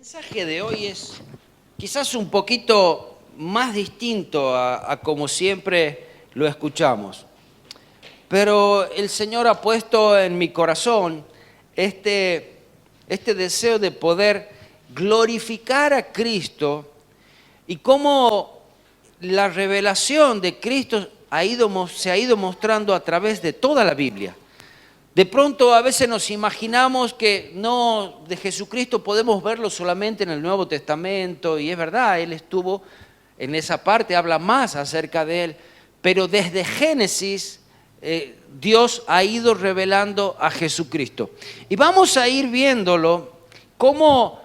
mensaje de hoy es quizás un poquito más distinto a como siempre lo escuchamos. Pero el Señor ha puesto en mi corazón este deseo de poder glorificar a Cristo y cómo la revelación de Cristo se ha ido mostrando a través de toda la Biblia. De pronto a veces nos imaginamos que no, de Jesucristo podemos verlo solamente en el Nuevo Testamento, y es verdad, Él estuvo en esa parte, habla más acerca de Él, pero desde Génesis Dios ha ido revelando a Jesucristo. Y vamos a ir viéndolo cómo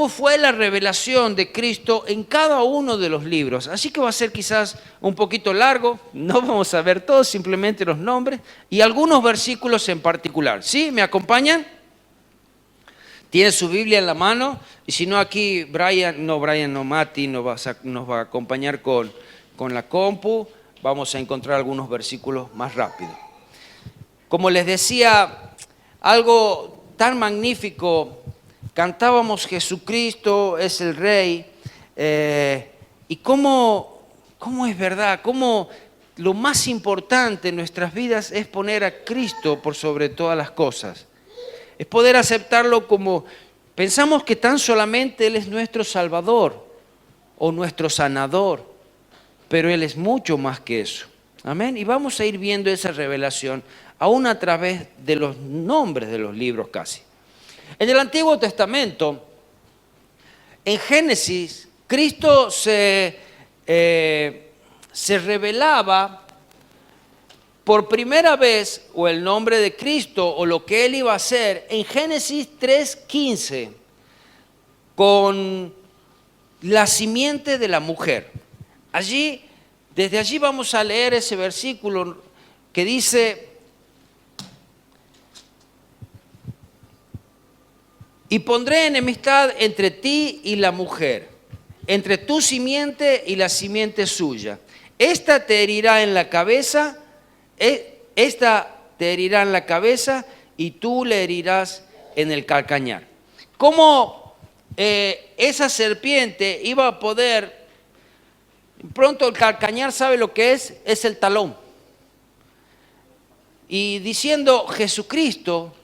fue la revelación de Cristo en cada uno de los libros. Así que va a ser quizás un poquito largo, no vamos a ver todos, simplemente los nombres y algunos versículos en particular. ¿Sí? ¿Me acompañan? ¿Tiene su Biblia en la mano? Y si no, aquí Mati nos va a acompañar con la compu. Vamos a encontrar algunos versículos más rápido. Como les decía, algo tan magnífico. Cantábamos Jesucristo es el Rey, y cómo es verdad, cómo lo más importante en nuestras vidas es poner a Cristo por sobre todas las cosas. Es poder aceptarlo como, pensamos que tan solamente Él es nuestro Salvador o nuestro sanador, pero Él es mucho más que eso. Amén. Y vamos a ir viendo esa revelación, aún a través de los nombres de los libros casi. En el Antiguo Testamento, en Génesis, Cristo se revelaba por primera vez, o el nombre de Cristo, o lo que Él iba a hacer, en Génesis 3:15, con la simiente de la mujer. Desde allí vamos a leer ese versículo que dice: y pondré enemistad entre ti y la mujer, entre tu simiente y la simiente suya. Esta te herirá en la cabeza, y tú le herirás en el calcañar. ¿Cómo esa serpiente iba a poder? Pronto el calcañar, ¿sabe lo que es? Es el talón. Y diciendo Jesucristo,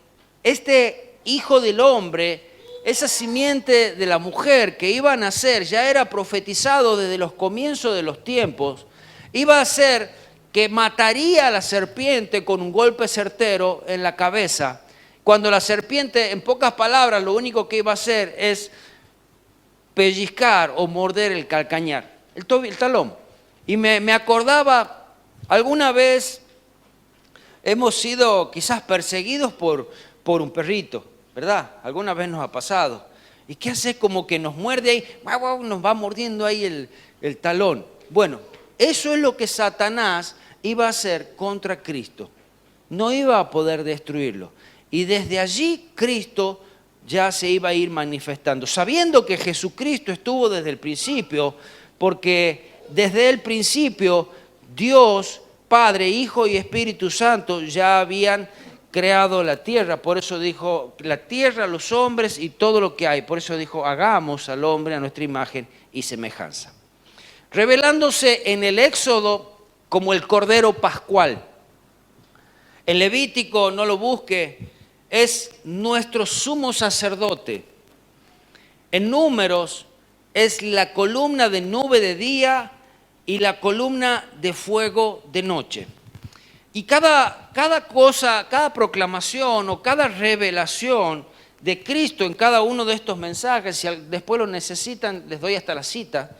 Hijo del hombre, esa simiente de la mujer que iba a nacer, ya era profetizado desde los comienzos de los tiempos, iba a ser que mataría a la serpiente con un golpe certero en la cabeza. Cuando la serpiente, en pocas palabras, lo único que iba a hacer es pellizcar o morder el calcañar, el talón. Y me acordaba, alguna vez hemos sido quizás perseguidos por un perrito, ¿verdad? Alguna vez nos ha pasado. ¿Y qué hace? Como que nos muerde ahí, nos va mordiendo ahí el talón. Bueno, eso es lo que Satanás iba a hacer contra Cristo. No iba a poder destruirlo. Y desde allí Cristo ya se iba a ir manifestando, sabiendo que Jesucristo estuvo desde el principio, porque desde el principio Dios, Padre, Hijo y Espíritu Santo ya habían creado la tierra. Por eso dijo la tierra, los hombres y todo lo que hay. Por eso dijo: hagamos al hombre a nuestra imagen y semejanza. Revelándose en el Éxodo como el Cordero Pascual. En Levítico, no lo busque, es nuestro sumo sacerdote. En Números es la columna de nube de día y la columna de fuego de noche. Y cada cosa, cada proclamación o cada revelación de Cristo en cada uno de estos mensajes, si después lo necesitan, les doy hasta la cita,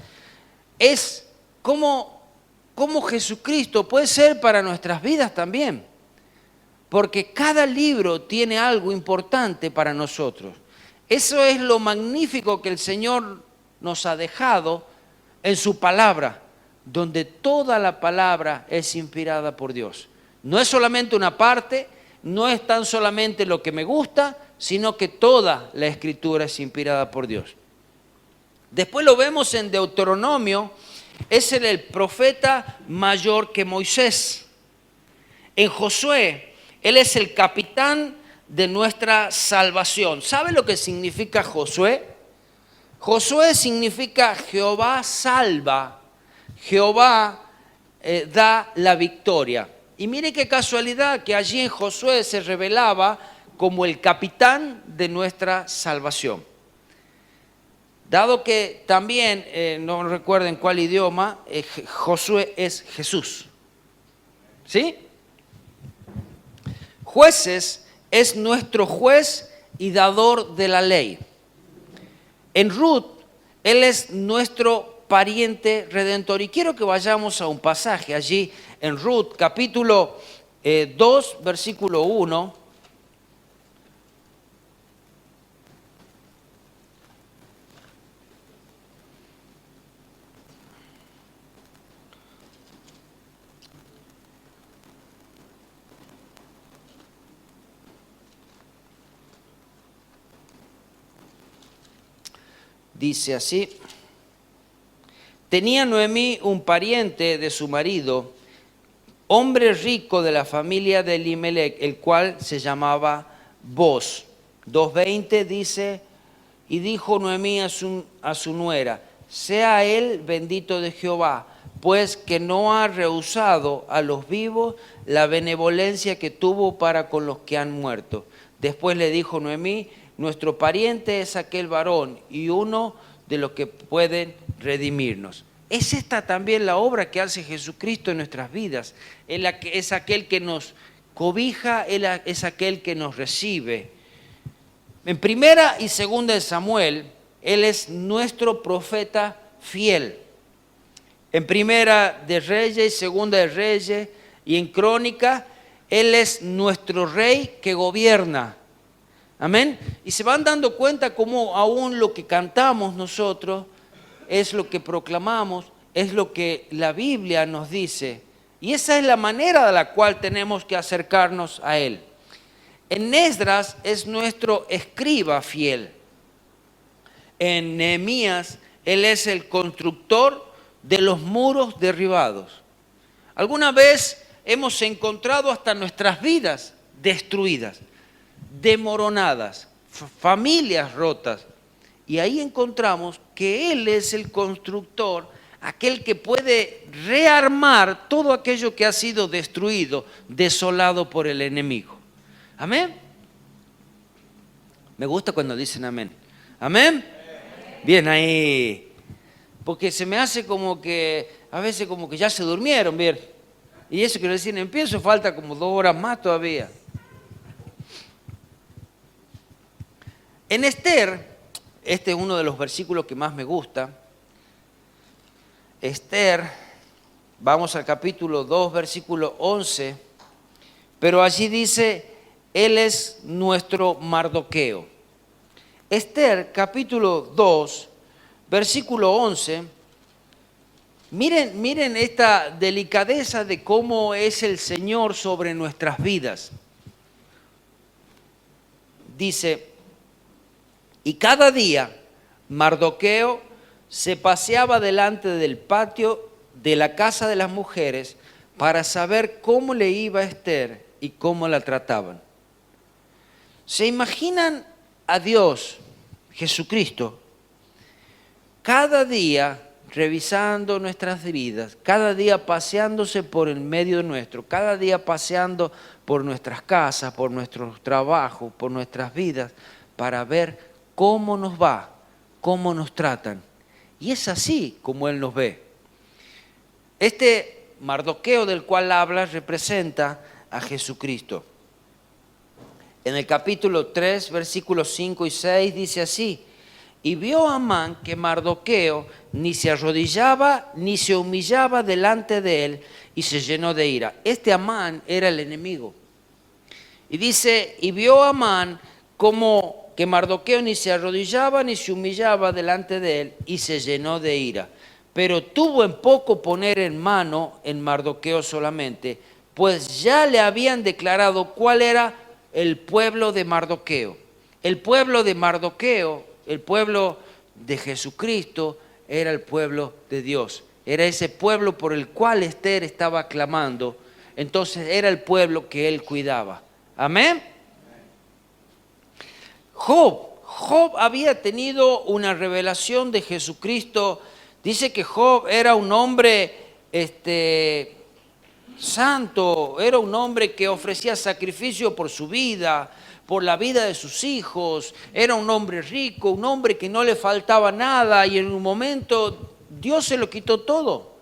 es cómo Jesucristo puede ser para nuestras vidas también. Porque cada libro tiene algo importante para nosotros. Eso es lo magnífico que el Señor nos ha dejado en su palabra, donde toda la palabra es inspirada por Dios. No es solamente una parte, no es tan solamente lo que me gusta, sino que toda la Escritura es inspirada por Dios. Después lo vemos en Deuteronomio, es el profeta mayor que Moisés. En Josué, él es el capitán de nuestra salvación. ¿Sabe lo que significa Josué? Josué significa Jehová salva, Jehová da la victoria. Y mire qué casualidad que allí en Josué se revelaba como el capitán de nuestra salvación. Dado que también, no recuerdo en cuál idioma, Josué es Jesús. ¿Sí? Jueces es nuestro juez y dador de la ley. En Ruth, él es nuestro pariente redentor. Y quiero que vayamos a un pasaje allí en Ruth, capítulo 2, versículo 1. Dice así: tenía Noemí un pariente de su marido, hombre rico de la familia de Elimelec, el cual se llamaba Boz. 2:20 dice: y dijo Noemí a su nuera: sea él bendito de Jehová, pues que no ha rehusado a los vivos la benevolencia que tuvo para con los que han muerto. Después le dijo Noemí: nuestro pariente es aquel varón y uno de los que pueden redimirnos. Es esta también la obra que hace Jesucristo en nuestras vidas. Es aquel que nos cobija, es aquel que nos recibe. En primera y segunda de Samuel, Él es nuestro profeta fiel. En primera de Reyes y segunda de Reyes y en Crónica, Él es nuestro rey que gobierna. Amén. Y se van dando cuenta cómo aún lo que cantamos nosotros es lo que proclamamos, es lo que la Biblia nos dice. Y esa es la manera de la cual tenemos que acercarnos a Él. En Esdras es nuestro escriba fiel. En Nehemías, Él es el constructor de los muros derribados. Alguna vez hemos encontrado hasta nuestras vidas destruidas, demoronadas, familias rotas. Y ahí encontramos que Él es el constructor, aquel que puede rearmar todo aquello que ha sido destruido, desolado por el enemigo. Amén. Me gusta cuando dicen amén. Amén. Bien ahí. Porque se me hace como que, a veces como que ya se durmieron, bien. Y eso que recién empiezo, falta como 2 horas más todavía. En Esther, este es uno de los versículos que más me gusta. Esther, vamos al capítulo 2, versículo 11. Pero allí dice: Él es nuestro Mardoqueo. Esther, capítulo 2, versículo 11. Miren esta delicadeza de cómo es el Señor sobre nuestras vidas. Dice: y cada día Mardoqueo se paseaba delante del patio de la casa de las mujeres para saber cómo le iba a Esther y cómo la trataban. ¿Se imaginan a Dios, Jesucristo, cada día revisando nuestras vidas, cada día paseándose por el medio nuestro, cada día paseando por nuestras casas, por nuestros trabajos, por nuestras vidas, para ver cómo nos va, cómo nos tratan? Y es así como Él nos ve. Este Mardoqueo del cual habla representa a Jesucristo. En el capítulo 3, versículos 5 y 6 dice así: y vio Amán que Mardoqueo ni se arrodillaba ni se humillaba delante de él y se llenó de ira. Este Amán era el enemigo. Y dice: y vio Amán como que Mardoqueo ni se arrodillaba ni se humillaba delante de él y se llenó de ira. Pero tuvo en poco poner en mano en Mardoqueo solamente, pues ya le habían declarado cuál era el pueblo de Mardoqueo. El pueblo de Mardoqueo, el pueblo de Jesucristo, era el pueblo de Dios. Era ese pueblo por el cual Esther estaba clamando. Entonces era el pueblo que él cuidaba. Amén. Job había tenido una revelación de Jesucristo. Dice que Job era un hombre santo, era un hombre que ofrecía sacrificio por su vida, por la vida de sus hijos, era un hombre rico, un hombre que no le faltaba nada, y en un momento Dios se lo quitó todo,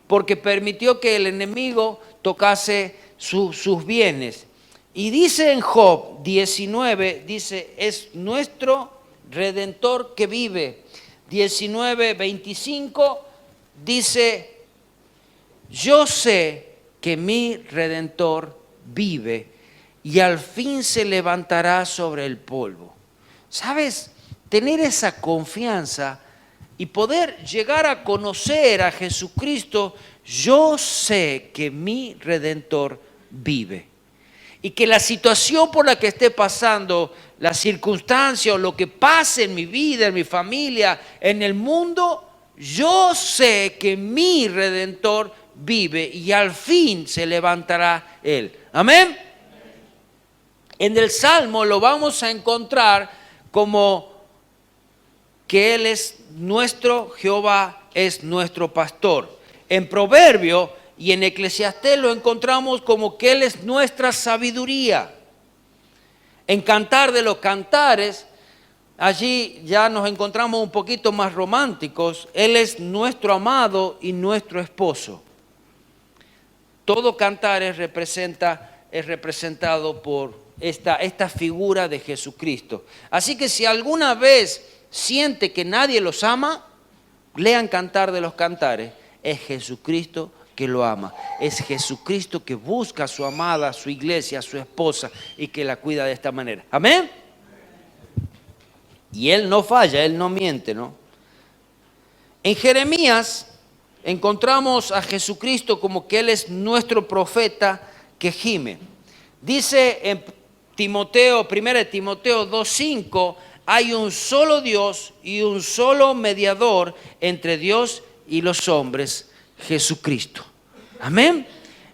porque permitió que el enemigo tocase sus bienes. Y dice en Job 19, dice, es nuestro Redentor que vive. 19:25 dice, yo sé que mi Redentor vive y al fin se levantará sobre el polvo. ¿Sabes? Tener esa confianza y poder llegar a conocer a Jesucristo, yo sé que mi Redentor vive. Y que la situación por la que esté pasando, la circunstancia o lo que pase en mi vida, en mi familia, en el mundo, yo sé que mi Redentor vive y al fin se levantará Él. Amén. En el Salmo lo vamos a encontrar como que Él es nuestro, Jehová es nuestro pastor. En Proverbio y en Eclesiastés lo encontramos como que Él es nuestra sabiduría. En Cantar de los Cantares, allí ya nos encontramos un poquito más románticos. Él es nuestro amado y nuestro esposo. Todo cantar es representado por esta figura de Jesucristo. Así que si alguna vez siente que nadie los ama, lean Cantar de los Cantares. Es Jesucristo que lo ama. Es Jesucristo que busca a su amada, a su iglesia, a su esposa y que la cuida de esta manera. Amén. Y Él no falla, Él no miente, ¿no? En Jeremías encontramos a Jesucristo como que Él es nuestro profeta que gime. Dice en Timoteo, 1 Timoteo 2:5, hay un solo Dios y un solo mediador entre Dios y los hombres, Jesucristo. Amén.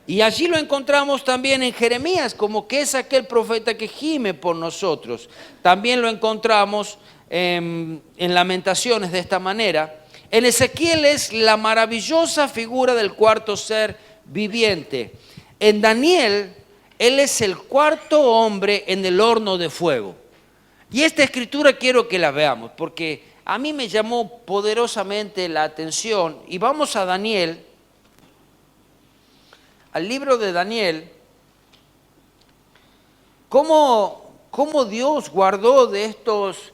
Y allí lo encontramos también en Jeremías, como que es aquel profeta que gime por nosotros. También lo encontramos en Lamentaciones de esta manera. En Ezequiel es la maravillosa figura del cuarto ser viviente. En Daniel, él es el cuarto hombre en el horno de fuego. Y esta escritura quiero que la veamos, porque a mí me llamó poderosamente la atención. Y vamos a Daniel, al libro de Daniel, cómo Dios guardó de estos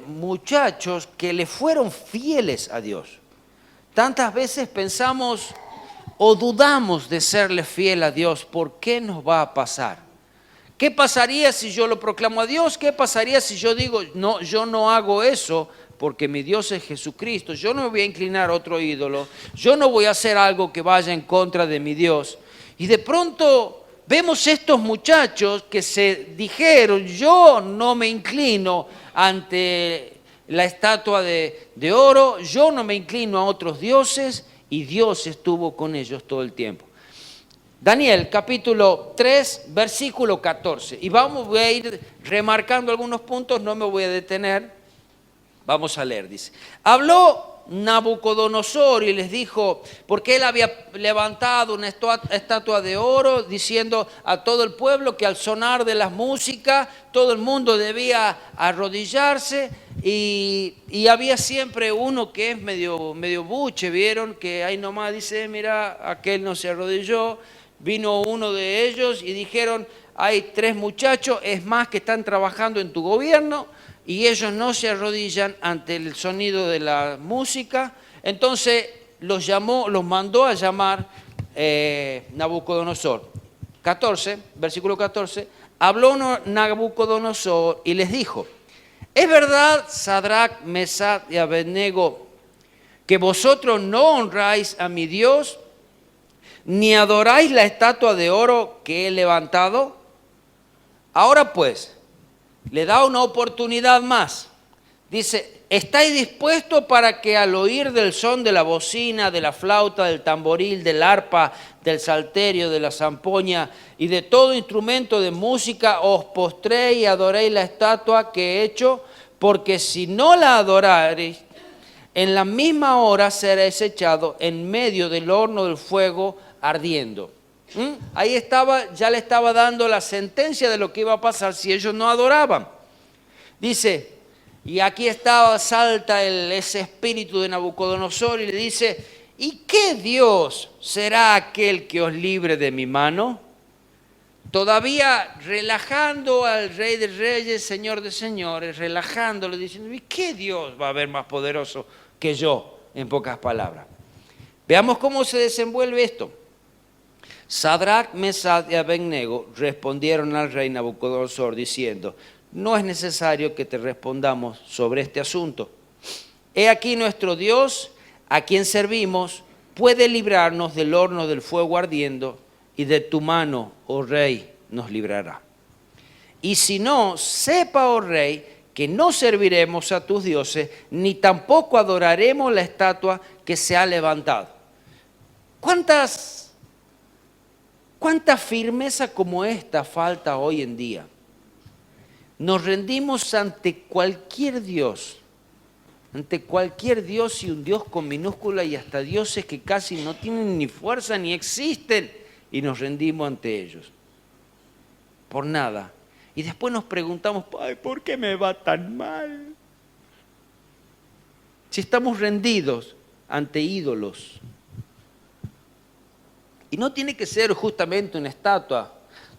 muchachos que le fueron fieles a Dios. Tantas veces pensamos o dudamos de serle fiel a Dios. ¿Por qué nos va a pasar? ¿Qué pasaría si yo lo proclamo a Dios? ¿Qué pasaría si yo digo, no, yo no hago eso porque mi Dios es Jesucristo? Yo no me voy a inclinar a otro ídolo. Yo no voy a hacer algo que vaya en contra de mi Dios. Y de pronto vemos estos muchachos que se dijeron, yo no me inclino ante la estatua de oro, yo no me inclino a otros dioses, y Dios estuvo con ellos todo el tiempo. Daniel capítulo 3, versículo 14. Y voy a ir remarcando algunos puntos, no me voy a detener. Vamos a leer, dice. Habló Nabucodonosor y les dijo, porque él había levantado una estatua de oro, diciendo a todo el pueblo que al sonar de las músicas, todo el mundo debía arrodillarse. Y había siempre uno que es medio buche, vieron que ahí nomás dice, mira, aquel no se arrodilló. Vino uno de ellos y dijeron, hay 3 muchachos, es más, que están trabajando en tu gobierno y ellos no se arrodillan ante el sonido de la música. Entonces los mandó a llamar Nabucodonosor. 14, versículo 14, habló Nabucodonosor y les dijo, ¿es verdad, Sadrach, Mesach y Abednego, que vosotros no honráis a mi Dios, ni adoráis la estatua de oro que he levantado? Ahora pues, le da una oportunidad más. Dice, ¿estáis dispuestos para que al oír del son de la bocina, de la flauta, del tamboril, del arpa, del salterio, de la zampoña y de todo instrumento de música os postréis y adoréis la estatua que he hecho? Porque si no la adorareis, en la misma hora seréis echados en medio del horno del fuego ardiendo. Ahí estaba, ya le estaba dando la sentencia de lo que iba a pasar si ellos no adoraban. Dice, y aquí estaba, salta ese espíritu de Nabucodonosor y le dice, ¿y qué Dios será aquel que os libre de mi mano? Todavía relajando al Rey de Reyes, Señor de Señores, relajándolo, diciendo, ¿y qué Dios va a haber más poderoso que yo? En pocas palabras. Veamos cómo se desenvuelve esto. Sadrach, Mesach y Abednego respondieron al rey Nabucodonosor diciendo, no es necesario que te respondamos sobre este asunto. He aquí nuestro Dios, a quien servimos, puede librarnos del horno del fuego ardiendo y de tu mano, oh rey, nos librará. Y si no, sepa, oh rey, que no serviremos a tus dioses, ni tampoco adoraremos la estatua que se ha levantado. ¿Cuánta firmeza como esta falta hoy en día? Nos rendimos ante cualquier Dios y un Dios con minúscula y hasta dioses que casi no tienen ni fuerza ni existen y nos rendimos ante ellos. Por nada. Y después nos preguntamos, ay, ¿por qué me va tan mal? Si estamos rendidos ante ídolos. Y no tiene que ser justamente una estatua.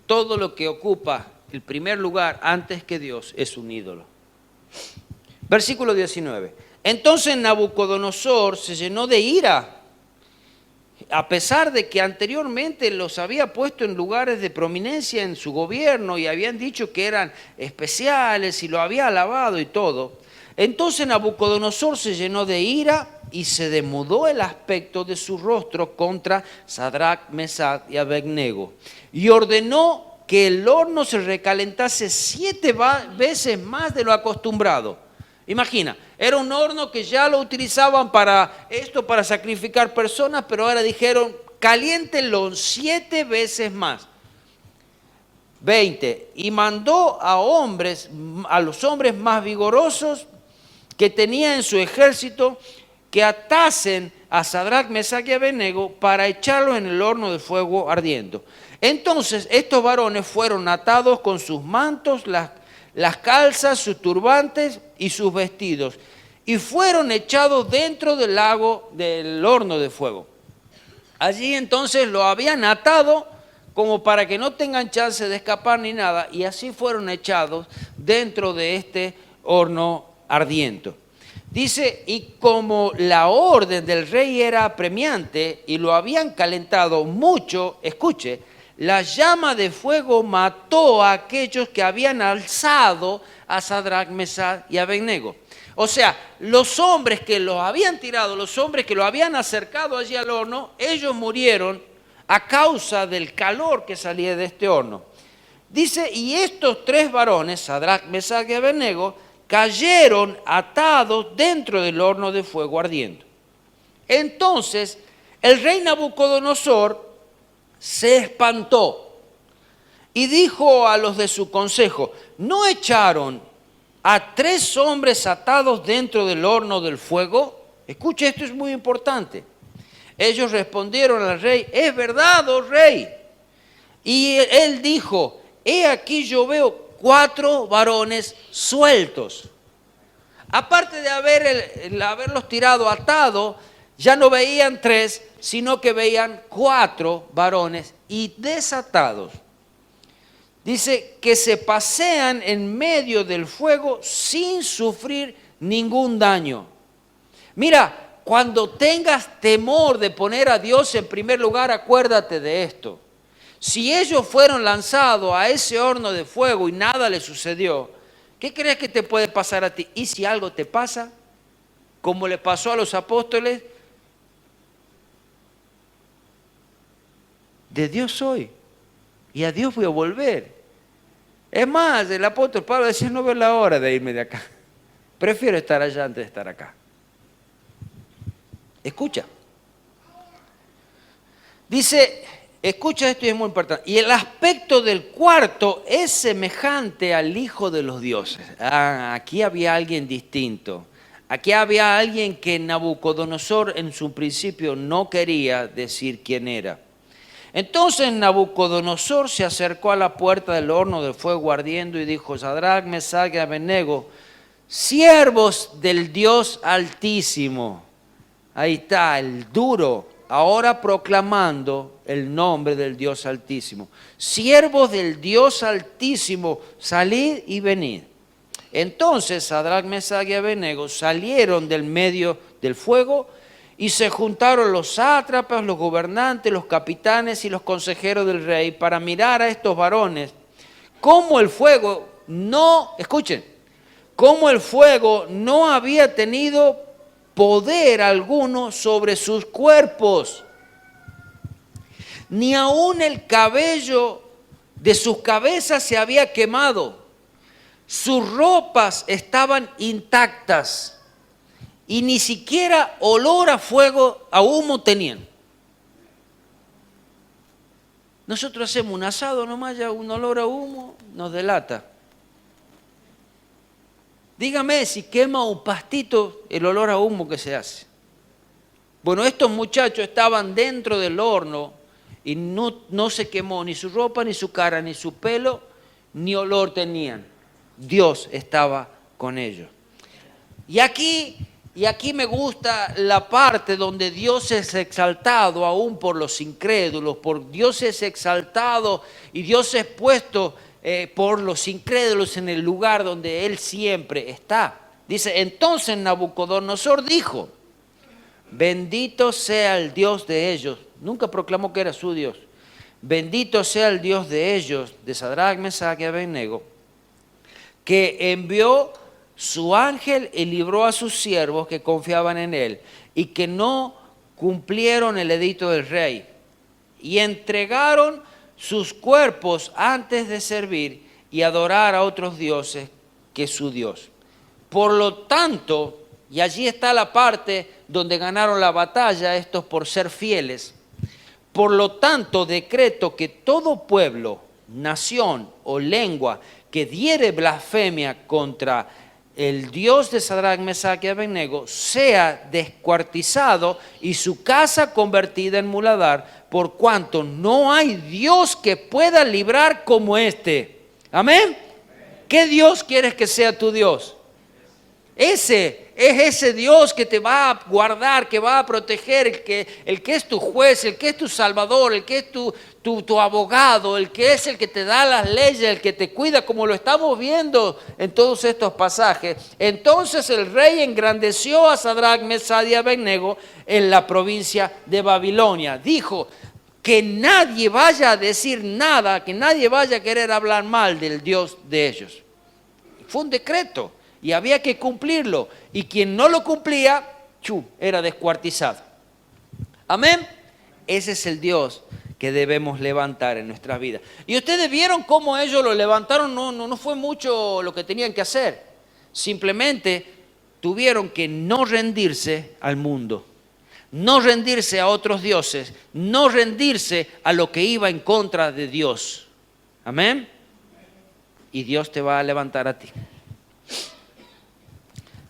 Todo lo que ocupa el primer lugar antes que Dios es un ídolo. Versículo 19. Entonces Nabucodonosor se llenó de ira, a pesar de que anteriormente los había puesto en lugares de prominencia en su gobierno y habían dicho que eran especiales y lo había alabado y todo. Entonces Nabucodonosor se llenó de ira y se demudó el aspecto de su rostro contra Sadrach, Mesach y Abednego y ordenó que el horno se recalentase 7 veces más de lo acostumbrado. Imagina, era un horno que ya lo utilizaban para sacrificar personas, pero ahora dijeron, caliéntenlo 7 veces más. 20. Y mandó a los hombres más vigorosos que tenía en su ejército que atasen a Sadrach, Mesach y Abednego para echarlos en el horno de fuego ardiendo. Entonces estos varones fueron atados con sus mantos, las calzas, sus turbantes y sus vestidos, y fueron echados dentro del lago del horno de fuego. Allí entonces lo habían atado como para que no tengan chance de escapar ni nada, y así fueron echados dentro de este horno ardiente. Dice, y como la orden del rey era apremiante y lo habían calentado mucho, escuche, la llama de fuego mató a aquellos que habían alzado a Sadrach, Mesach y Abednego. O sea, los hombres que los habían tirado, los hombres que lo habían acercado allí al horno, ellos murieron a causa del calor que salía de este horno. Dice, y estos 3 varones, Sadrach, Mesach y Abednego, cayeron atados dentro del horno de fuego ardiendo. Entonces, el rey Nabucodonosor se espantó y dijo a los de su consejo, ¿no echaron a 3 hombres atados dentro del horno del fuego? Escuche, esto es muy importante. Ellos respondieron al rey, es verdad, oh rey. Y él dijo, he aquí yo veo 4 varones sueltos. Aparte de haberlos tirado atados, ya no veían 3, sino que veían 4 varones y desatados. Dice que se pasean en medio del fuego sin sufrir ningún daño. Mira, cuando tengas temor de poner a Dios en primer lugar, acuérdate de esto. Si ellos fueron lanzados a ese horno de fuego y nada les sucedió, ¿qué crees que te puede pasar a ti? ¿Y si algo te pasa? Como le pasó a los apóstoles, de Dios soy y a Dios voy a volver. Es más, el apóstol Pablo decía, no veo la hora de irme de acá. Prefiero estar allá antes de estar acá. Escucha. Dice, escucha esto y es muy importante. Y el aspecto del cuarto es semejante al Hijo de los dioses. Aquí había alguien distinto. Aquí había alguien que Nabucodonosor en su principio no quería decir quién era. Entonces Nabucodonosor se acercó a la puerta del horno del fuego ardiendo y dijo, Sadrach, Mesach y Abednego, siervos del Dios Altísimo. Ahí está, el duro, ahora proclamando el nombre del Dios Altísimo. Siervos del Dios Altísimo, salid y venid. Entonces Sadrach, Mesach y Abednego salieron del medio del fuego y se juntaron los sátrapas, los gobernantes, los capitanes y los consejeros del rey para mirar a estos varones cómo el fuego escuchen, cómo el fuego no había tenido poder alguno sobre sus cuerpos, ni aun el cabello de sus cabezas se había quemado, sus ropas estaban intactas y ni siquiera olor a fuego, a humo tenían. Nosotros hacemos un asado nomás, ya un olor a humo nos delata. Dígame si quema un pastito el olor a humo que se hace. Bueno, estos muchachos estaban dentro del horno y no se quemó ni su ropa, ni su cara, ni su pelo, ni olor tenían. Dios estaba con ellos. Y aquí me gusta la parte donde Dios es exaltado aún por los incrédulos, Dios es exaltado y Dios es puesto por los incrédulos en el lugar donde Él siempre está. Dice, entonces Nabucodonosor dijo, bendito sea el Dios de ellos. Nunca proclamó que era su Dios. Bendito sea el Dios de ellos, de Sadrach, Mesach y Abednego, que envió su ángel y libró a sus siervos que confiaban en él y que no cumplieron el edicto del rey y entregaron sus cuerpos antes de servir y adorar a otros dioses que su Dios. Por lo tanto, y allí está la parte donde ganaron la batalla estos por ser fieles, por lo tanto decreto que todo pueblo, nación o lengua que diere blasfemia contra el Dios de Sadrach, Mesach y Abednego sea descuartizado y su casa convertida en muladar, por cuanto no hay Dios que pueda librar como este. Amén. ¿Qué Dios quieres que sea tu Dios? Ese Dios que te va a guardar, que va a proteger, el que es tu juez, el que es tu salvador, el que es tu abogado, el que es el que te da las leyes, el que te cuida, como lo estamos viendo en todos estos pasajes. Entonces el rey engrandeció a Sadrach, Mesach y Abednego en la provincia de Babilonia. Dijo que nadie vaya a decir nada, que nadie vaya a querer hablar mal del Dios de ellos. Fue un decreto. Y había que cumplirlo. Y quien no lo cumplía, era descuartizado. Amén. Ese es el Dios que debemos levantar en nuestras vidas. Y ustedes vieron cómo ellos lo levantaron. No fue mucho lo que tenían que hacer. Simplemente tuvieron que no rendirse al mundo. No rendirse a otros dioses. No rendirse a lo que iba en contra de Dios. Amén. Y Dios te va a levantar a ti.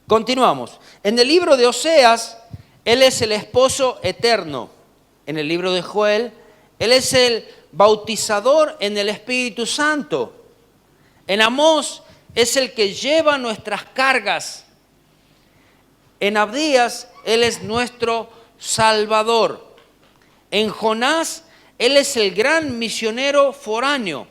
Continuamos. En el libro de Oseas, Él es el esposo eterno. En el libro de Joel, Él es el bautizador en el Espíritu Santo. En Amós, es el que lleva nuestras cargas. En Abdías, Él es nuestro Salvador. En Jonás, Él es el gran misionero foráneo.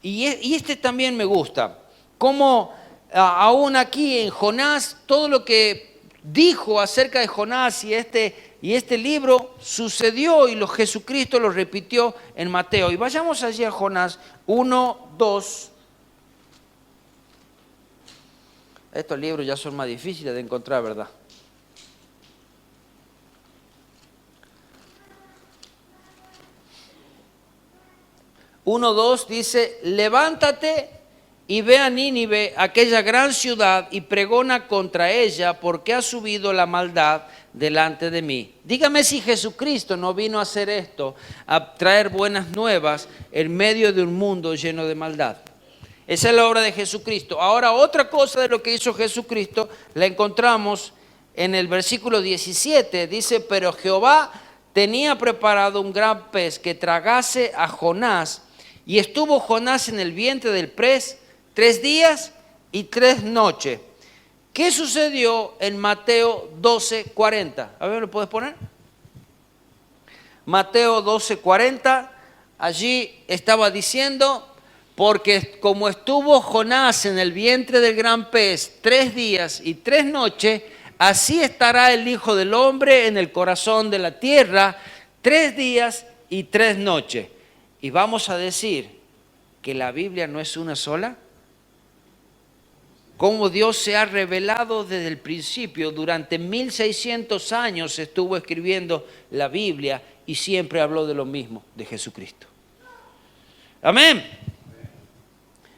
Y este también me gusta. Como aún aquí en Jonás, todo lo que dijo acerca de Jonás y este libro sucedió y Jesucristo lo repitió en Mateo. Y vayamos allí a Jonás 1, 2. Estos libros ya son más difíciles de encontrar, ¿verdad? Uno, 2 dice, levántate y ve a Nínive, aquella gran ciudad, y pregona contra ella, porque ha subido la maldad delante de mí. Dígame si Jesucristo no vino a hacer esto, a traer buenas nuevas en medio de un mundo lleno de maldad. Esa es la obra de Jesucristo. Ahora, otra cosa de lo que hizo Jesucristo la encontramos en el versículo 17. Dice, pero Jehová tenía preparado un gran pez que tragase a Jonás, y estuvo Jonás en el vientre del pez 3 días y 3 noches. ¿Qué sucedió en Mateo 12:40? A ver, ¿lo puedes poner? Mateo 12:40, allí estaba diciendo, porque como estuvo Jonás en el vientre del gran pez 3 días y 3 noches, así estará el Hijo del Hombre en el corazón de la tierra 3 días y 3 noches. Y vamos a decir que la Biblia no es una sola. Cómo Dios se ha revelado desde el principio. Durante 1600 años estuvo escribiendo la Biblia y siempre habló de lo mismo, de Jesucristo. Amén.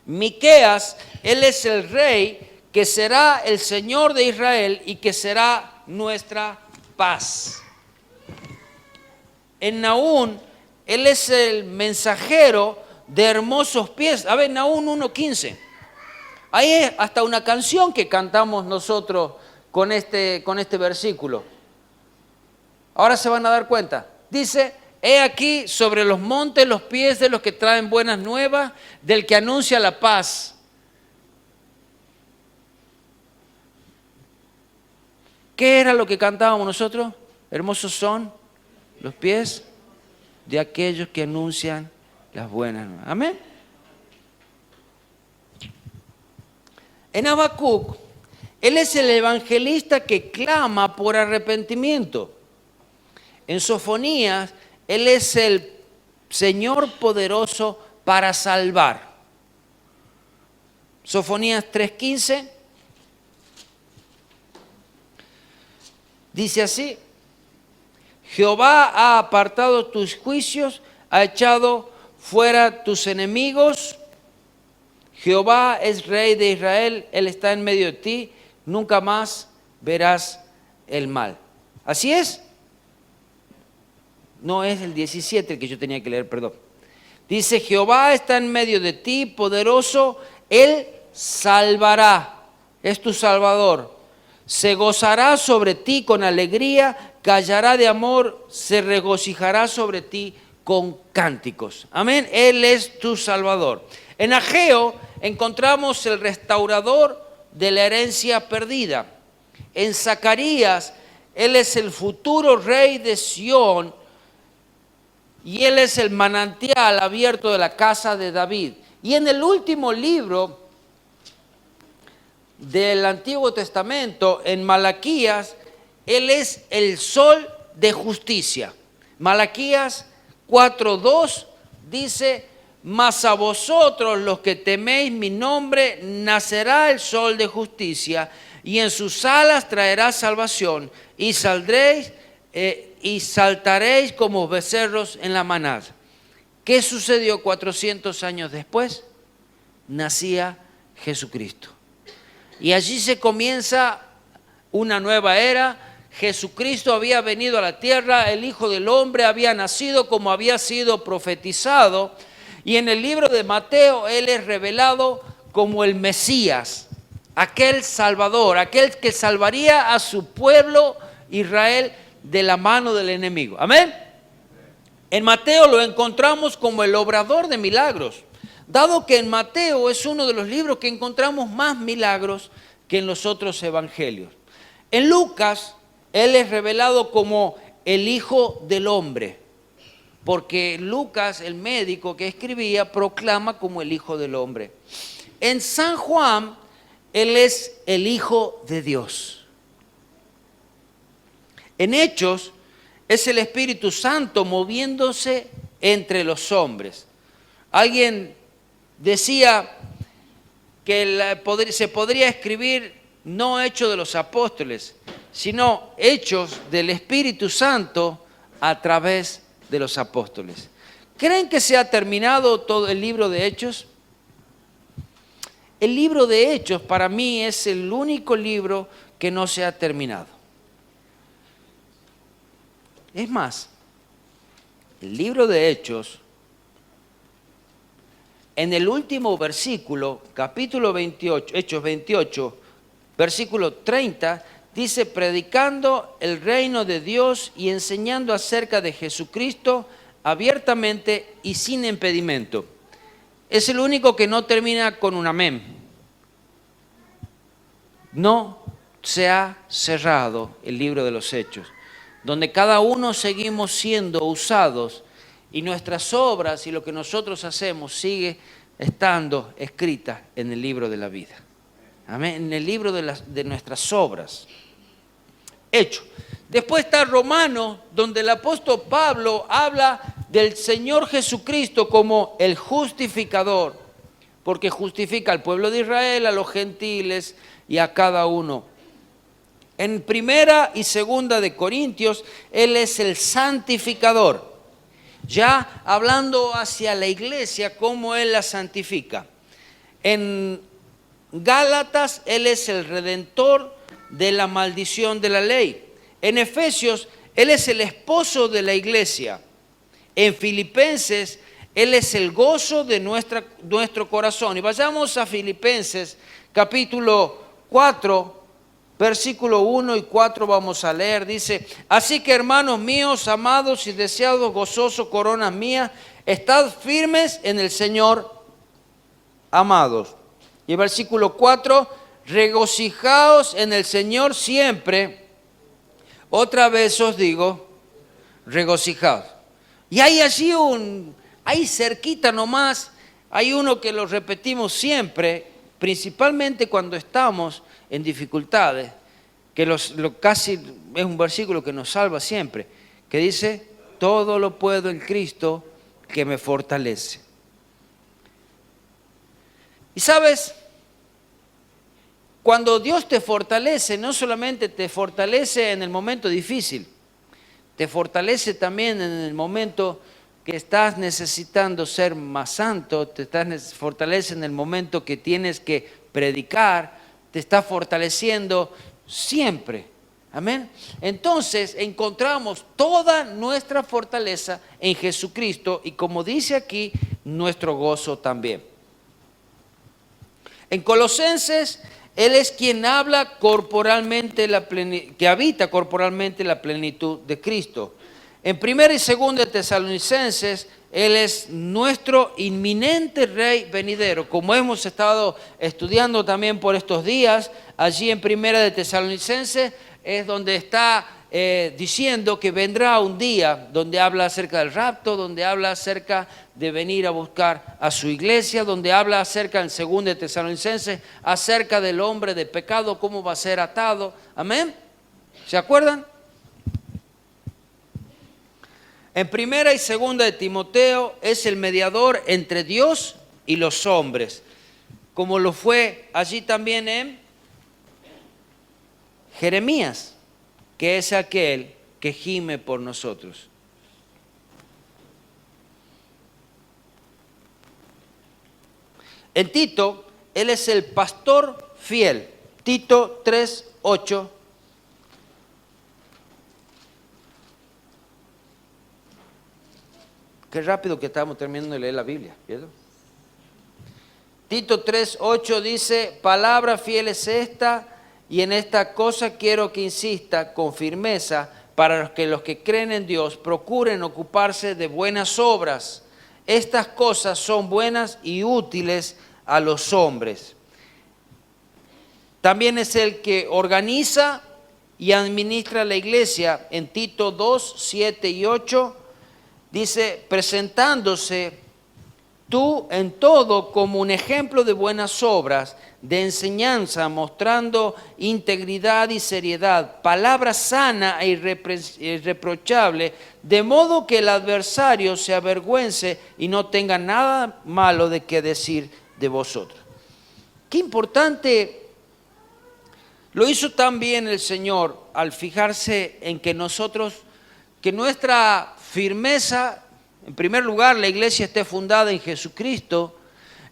Miqueas, él es el rey que será el Señor de Israel y que será nuestra paz. En Nahum, él es el mensajero de hermosos pies. A ver, Nahum 1:15. Hay hasta una canción que cantamos nosotros con este versículo. Ahora se van a dar cuenta. Dice, he aquí sobre los montes los pies de los que traen buenas nuevas, del que anuncia la paz. ¿Qué era lo que cantábamos nosotros? Hermosos son los pies de aquellos que anuncian las buenas nuevas. Amén. En Habacuc, él es el evangelista que clama por arrepentimiento. En Sofonías, él es el Señor poderoso para salvar. Sofonías 3:15 dice así, Jehová ha apartado tus juicios, ha echado fuera tus enemigos. Jehová es rey de Israel, él está en medio de ti, nunca más verás el mal. ¿Así es? No es el 17 el que yo tenía que leer, perdón. Dice, Jehová está en medio de ti, poderoso, él salvará, es tu salvador. Se gozará sobre ti con alegría, callará de amor, se regocijará sobre ti con cánticos. Amén, él es tu salvador. En Ageo encontramos el restaurador de la herencia perdida. En Zacarías, él es el futuro rey de Sión y él es el manantial abierto de la casa de David. Y en el último libro del Antiguo Testamento, en Malaquías, él es el sol de justicia. Malaquías 4:2 dice, mas a vosotros los que teméis mi nombre, nacerá el sol de justicia, y en sus alas traerá salvación, y saldréis y saltaréis como becerros en la manada. ¿Qué sucedió 400 años después? Nacía Jesucristo. Y allí se comienza una nueva era. Jesucristo había venido a la tierra, el Hijo del Hombre había nacido como había sido profetizado. Y en el libro de Mateo, él es revelado como el Mesías, aquel Salvador, aquel que salvaría a su pueblo Israel de la mano del enemigo. Amén. En Mateo lo encontramos como el obrador de milagros, dado que en Mateo es uno de los libros que encontramos más milagros que en los otros evangelios. En Lucas, él es revelado como el Hijo del Hombre, porque Lucas, el médico que escribía, proclama como el Hijo del Hombre. En San Juan, él es el Hijo de Dios. En Hechos, es el Espíritu Santo moviéndose entre los hombres. Alguien decía que se podría escribir no Hechos de los Apóstoles, sino Hechos del Espíritu Santo a través de los apóstoles. ¿Creen que se ha terminado todo el libro de Hechos? El libro de Hechos para mí es el único libro que no se ha terminado. Es más, el libro de Hechos, en el último versículo, capítulo 28, Hechos 28, versículo 30, dice, predicando el reino de Dios y enseñando acerca de Jesucristo abiertamente y sin impedimento. Es el único que no termina con un amén. No se ha cerrado el libro de los Hechos, donde cada uno seguimos siendo usados y nuestras obras y lo que nosotros hacemos sigue estando escrita en el libro de la vida. Amén. En el libro de nuestras obras. Hecho. Después está Romanos, donde el apóstol Pablo habla del Señor Jesucristo como el justificador, porque justifica al pueblo de Israel, a los gentiles y a cada uno. En primera y segunda de Corintios, Él es el santificador. Ya hablando hacia la iglesia, cómo Él la santifica. En Gálatas, Él es el redentor de la maldición de la ley. En Efesios, Él es el esposo de la iglesia. En Filipenses, Él es el gozo de nuestro corazón. Y vayamos a Filipenses, capítulo 4, versículo 1 y 4 vamos a leer. Dice, así que hermanos míos, amados y deseados, gozosos, coronas mías, estad firmes en el Señor, amados. Y el versículo 4, regocijaos en el Señor siempre. Otra vez os digo, regocijaos. Y hay allí ahí cerquita nomás, hay uno que lo repetimos siempre, principalmente cuando estamos en dificultades, que casi es un versículo que nos salva siempre, que dice, todo lo puedo en Cristo que me fortalece. Y sabes, cuando Dios te fortalece, no solamente te fortalece en el momento difícil, te fortalece también en el momento que estás necesitando ser más santo, fortalece en el momento que tienes que predicar, te está fortaleciendo siempre. Amén. Entonces encontramos toda nuestra fortaleza en Jesucristo y como dice aquí, nuestro gozo también. En Colosenses, Él es quien habla corporalmente, que habita corporalmente la plenitud de Cristo. En 1 y 2 de Tesalonicenses, Él es nuestro inminente Rey venidero. Como hemos estado estudiando también por estos días, allí en 1 de Tesalonicenses es donde está diciendo que vendrá un día donde habla acerca del rapto, donde habla acerca de venir a buscar a su iglesia, donde habla acerca en 2 de Tesalonicenses, acerca del hombre de pecado, cómo va a ser atado. Amén. ¿Se acuerdan? En 1 y 2 de Timoteo es el mediador entre Dios y los hombres, como lo fue allí también en Jeremías, que es aquel que gime por nosotros. En Tito, Él es el pastor fiel. Tito 3:8. Qué rápido que estamos terminando de leer la Biblia, ¿cierto? Tito 3:8 dice, palabra fiel es esta, y en esta cosa quiero que insista con firmeza para que los que creen en Dios procuren ocuparse de buenas obras. Estas cosas son buenas y útiles a los hombres. También es el que organiza y administra la iglesia. En Tito 2:7 y 8 dice, presentándose tú en todo como un ejemplo de buenas obras, de enseñanza, mostrando integridad y seriedad, palabra sana e irreprochable, de modo que el adversario se avergüence y no tenga nada malo de qué decir de vosotros. Qué importante, lo hizo tan bien el Señor al fijarse en que que nuestra firmeza, en primer lugar, la iglesia esté fundada en Jesucristo.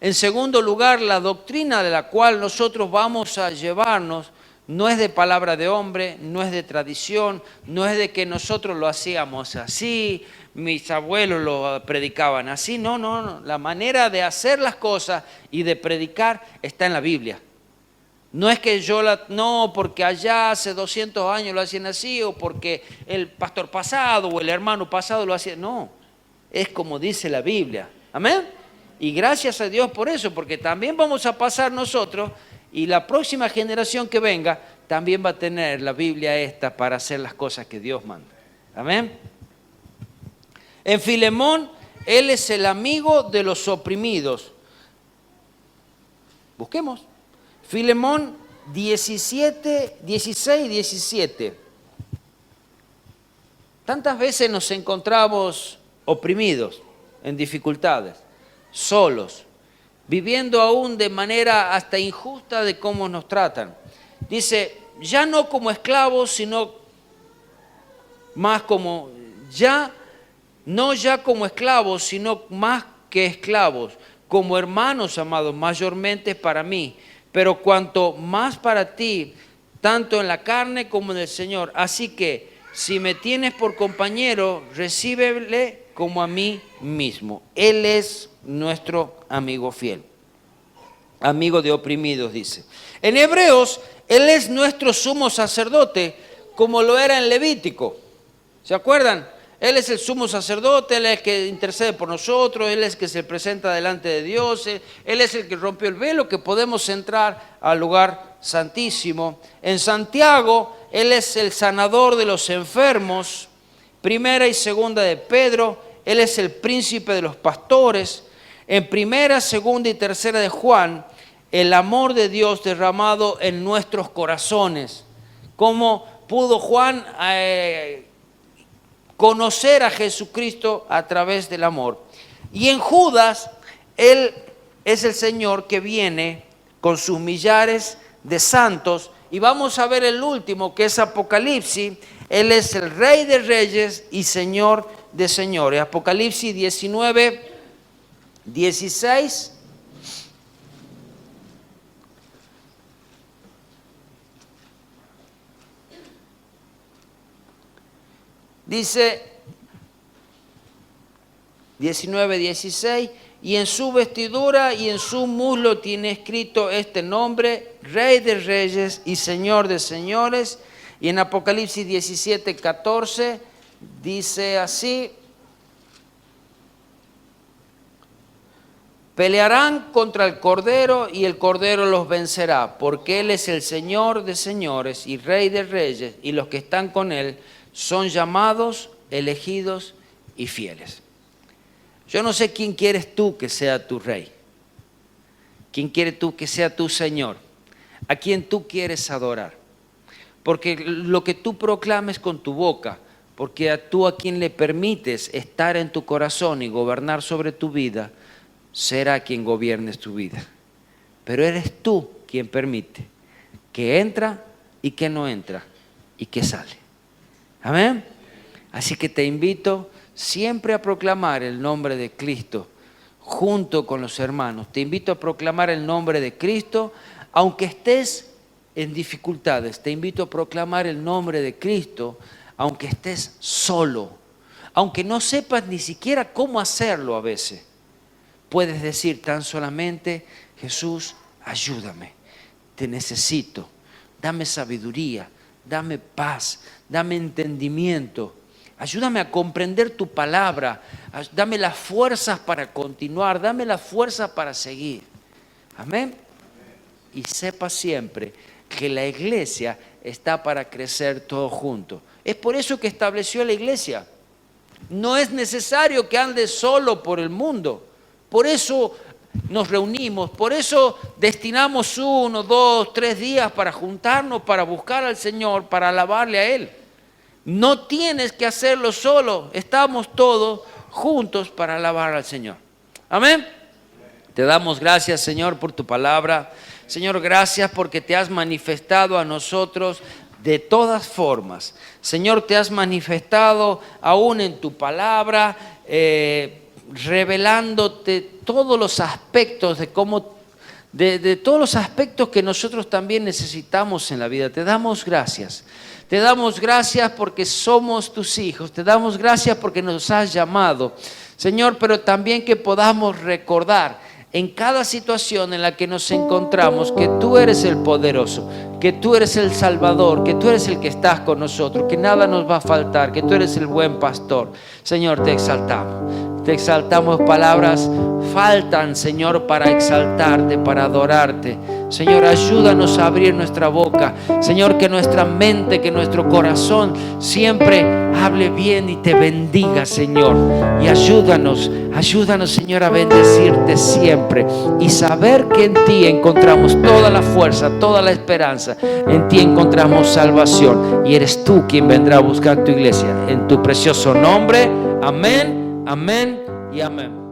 En segundo lugar, la doctrina de la cual nosotros vamos a llevarnos no es de palabra de hombre, no es de tradición, no es de que nosotros lo hacíamos así, mis abuelos lo predicaban así. No, no, no. La manera de hacer las cosas y de predicar está en la Biblia. No es que no, porque allá hace 200 años lo hacían así, o porque el pastor pasado o el hermano pasado lo hacía. No, es como dice la Biblia. Amén. Y gracias a Dios por eso, porque también vamos a pasar nosotros y la próxima generación que venga también va a tener la Biblia esta para hacer las cosas que Dios manda. Amén. En Filemón, él es el amigo de los oprimidos. Busquemos. Filemón 16, 17. Tantas veces nos encontramos oprimidos, en dificultades, solos, viviendo aún de manera hasta injusta de cómo nos tratan. Dice, ya no como esclavos, sino más como, no ya como esclavos, sino más que esclavos, como hermanos amados, mayormente para mí, pero cuanto más para ti, tanto en la carne como en el Señor. Así que, si me tienes por compañero, recíbele como a mí mismo. Él es nuestro amigo fiel. Amigo de oprimidos, dice. En Hebreos, Él es nuestro sumo sacerdote, como lo era en Levítico. ¿Se acuerdan? Él es el sumo sacerdote, Él es el que intercede por nosotros, Él es el que se presenta delante de Dios, Él es el que rompió el velo, que podemos entrar al lugar santísimo. En Santiago, Él es el sanador de los enfermos. Primera y segunda de Pedro, Él es el príncipe de los pastores. En primera, segunda y tercera de Juan, el amor de Dios derramado en nuestros corazones. ¿Cómo pudo Juan conocer a Jesucristo a través del amor? Y en Judas, Él es el Señor que viene con sus millares de santos. Y vamos a ver el último, que es Apocalipsis. Él es el Rey de Reyes y Señor de Señores. Apocalipsis 19, 16. Dice 19, 16, y en su vestidura y en su muslo tiene escrito este nombre, Rey de Reyes y Señor de Señores. Y en Apocalipsis 17, 14 dice así, pelearán contra el Cordero y el Cordero los vencerá, porque Él es el Señor de señores y Rey de reyes, y los que están con Él son llamados, elegidos y fieles. Yo no sé quién quieres tú que sea tu Rey, quién quieres tú que sea tu Señor, a quién tú quieres adorar. Porque lo que tú proclames con tu boca, porque tú a quien le permites estar en tu corazón y gobernar sobre tu vida, será quien gobiernes tu vida. Pero eres tú quien permite que entra y que no entra y que sale. Amén. Así que te invito siempre a proclamar el nombre de Cristo junto con los hermanos. Te invito a proclamar el nombre de Cristo, aunque estés en dificultades. Te invito a proclamar el nombre de Cristo, aunque estés solo, aunque no sepas ni siquiera cómo hacerlo a veces. Puedes decir tan solamente, Jesús, ayúdame, te necesito, dame sabiduría, dame paz, dame entendimiento, ayúdame a comprender tu palabra, dame las fuerzas para continuar, dame las fuerzas para seguir. Amén. Y sepa siempre que la iglesia está para crecer todos juntos. Es por eso que estableció la iglesia. No es necesario que andes solo por el mundo. Por eso nos reunimos, por eso destinamos 1, 2, 3 días para juntarnos, para buscar al Señor, para alabarle a Él. No tienes que hacerlo solo, estamos todos juntos para alabar al Señor. Amén. Te damos gracias, Señor, por tu palabra. Señor, gracias porque te has manifestado a nosotros de todas formas. Señor, te has manifestado aún en tu palabra, revelándote todos los aspectos de cómo, de todos los aspectos que nosotros también necesitamos en la vida. Te damos gracias. Te damos gracias porque somos tus hijos. Te damos gracias porque nos has llamado, Señor, pero también que podamos recordar en cada situación en la que nos encontramos que tú eres el poderoso, que tú eres el Salvador, que tú eres el que estás con nosotros, que nada nos va a faltar, que tú eres el buen pastor. Señor, te exaltamos. Te exaltamos. Palabras faltan, Señor, para exaltarte, para adorarte. Señor, ayúdanos a abrir nuestra boca. Señor, que nuestra mente, que nuestro corazón siempre hable bien y te bendiga, Señor. Y ayúdanos, Señor, a bendecirte siempre y saber que en ti encontramos toda la fuerza, toda la esperanza. En ti encontramos salvación y eres tú quien vendrá a buscar tu iglesia. En tu precioso nombre, amén, amén y amén.